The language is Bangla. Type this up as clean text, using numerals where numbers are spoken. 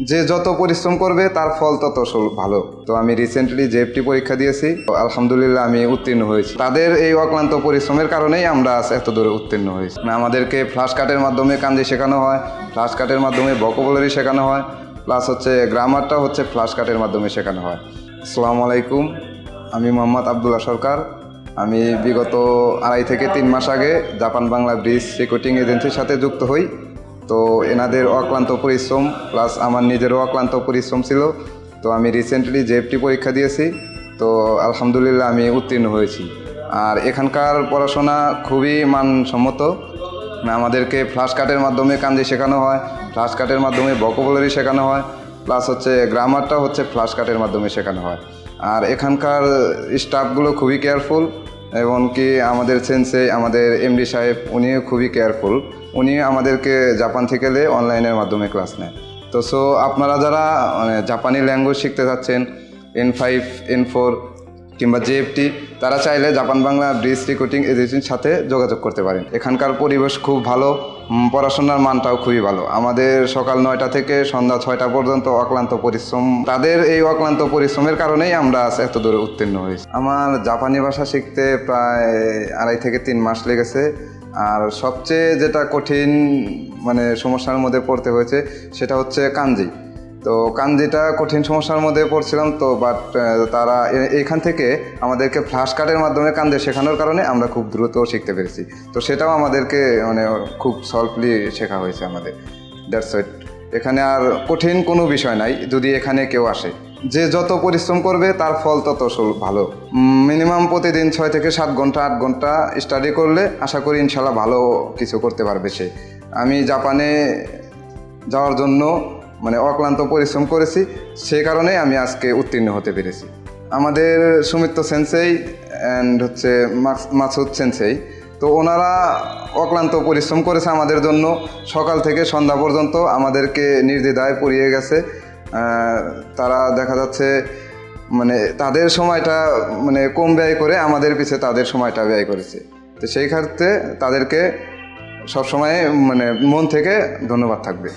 যে যত পরিশ্রম করবে তার ফল তত ভালো। তো আমি রিসেন্টলি জেএফটি পরীক্ষা দিয়েছি, আলহামদুলিল্লাহ আমি উত্তীর্ণ হয়েছি। তাদের এই অক্লান্ত পরিশ্রমের কারণেই আমরা আজ এত দূরে উত্তীর্ণ হয়েছি। আমাদেরকে ফ্ল্যাশ কার্ডের মাধ্যমে কাঞ্জি শেখানো হয়, ফ্ল্যাশ কার্ডের মাধ্যমে ভোকাবুলারি শেখানো হয়, প্লাস গ্রামারটা ফ্ল্যাশ কার্ডের মাধ্যমে শেখানো হয়। আসসালামু আলাইকুম, আমি মোহাম্মদ আবদুল্লাহ সরকার। আমি বিগত 2.5 থেকে 3 মাস আগে জাপান বাংলা ব্রিজ রিক্রুটিং এজেন্সির সাথে যুক্ত হই। তো এনাদের অক্লান্ত পরিশ্রম প্লাস আমার নিজেরও অক্লান্ত পরিশ্রম ছিল। তো আমি রিসেন্টলি জেএফটি পরীক্ষা দিয়েছি, তো আলহামদুলিল্লাহ আমি উত্তীর্ণ হয়েছি। আর এখানকার পড়াশোনা খুবই মানসম্মত। আমাদেরকে ফ্ল্যাশ কার্ডের মাধ্যমে কাঞ্জি শেখানো হয়, ফ্ল্যাশ কার্ডের মাধ্যমে ভোকাবুলারি শেখানো হয়, প্লাস গ্রামারটা ফ্ল্যাশ কার্ডের মাধ্যমে শেখানো হয়। আর এখানকার স্টাফগুলো খুবই কেয়ারফুল, এমনকি আমাদের সেন্সেই আমাদের এমডি সাহেব উনিও খুবই কেয়ারফুল। উনি আমাদেরকে জাপান থেকে অনলাইনের মাধ্যমে ক্লাস নেয়। তো আপনারা যারা জাপানি ল্যাঙ্গুয়েজ শিখতে যাচ্ছেন, N5 N4 কিংবা জেএফটি, তারা চাইলে জাপান বাংলা ব্রিজ রিক্রুটিং এজেন্সির সাথে যোগাযোগ করতে পারেন। এখানকার পরিবেশ খুব ভালো, পড়াশোনার মানটাও খুবই ভালো। আমাদের সকাল 9টা থেকে সন্ধ্যা 6টা পর্যন্ত অক্লান্ত পরিশ্রম। তাদের এই অক্লান্ত পরিশ্রমের কারণেই আমরা আজ এত দূরে উত্তীর্ণ হয়েছি। আমার জাপানি ভাষা শিখতে প্রায় 2.5 থেকে 3 মাস লেগেছে। আর সবচেয়ে যেটা কঠিন সমস্যার মধ্যে পড়তে হয়েছে সেটা কাঞ্জি। তো কাঞ্জিটা কঠিন সমস্যার মধ্যে পড়ছিলাম, তো বাট তারা এইখান থেকে আমাদেরকে ফ্ল্যাশ কার্ডের মাধ্যমে কাঞ্জি শেখানোর কারণে আমরা খুব দ্রুত শিখতে পেরেছি। তো সেটাও আমাদেরকে খুব সলভলি শেখা হয়েছে আমাদের। That's it. এখানে আর কঠিন কোনো বিষয় নাই যদি এখানে কেউ আসে। যে যত পরিশ্রম করবে তার ফল তত ভালো। মিনিমাম প্রতিদিন 6 থেকে 7 ঘন্টা 8 ঘন্টা স্টাডি করলে আশা করি ইনশাল্লাহ ভালো কিছু করতে পারবে সে। আমি জাপানে যাওয়ার জন্য অক্লান্ত পরিশ্রম করেছি, সেই কারণে আমি আজকে উত্তীর্ণ হতে পেরেছি। আমাদের সুমিত্র সেন্সেই অ্যান্ড মাসুদ সেন্সেই, তো ওনারা অক্লান্ত পরিশ্রম করেছে আমাদের জন্য। সকাল থেকে সন্ধ্যা পর্যন্ত আমাদেরকে নির্দ্বিধায় পড়িয়ে গেছে। তারা দেখা যাচ্ছে তাদের সময়টা কম ব্যয় করে আমাদের পিছে তাদের সময়টা ব্যয় করেছে। তো সেই ক্ষেত্রে তাদেরকে সবসময় মন থেকে ধন্যবাদ থাকবে।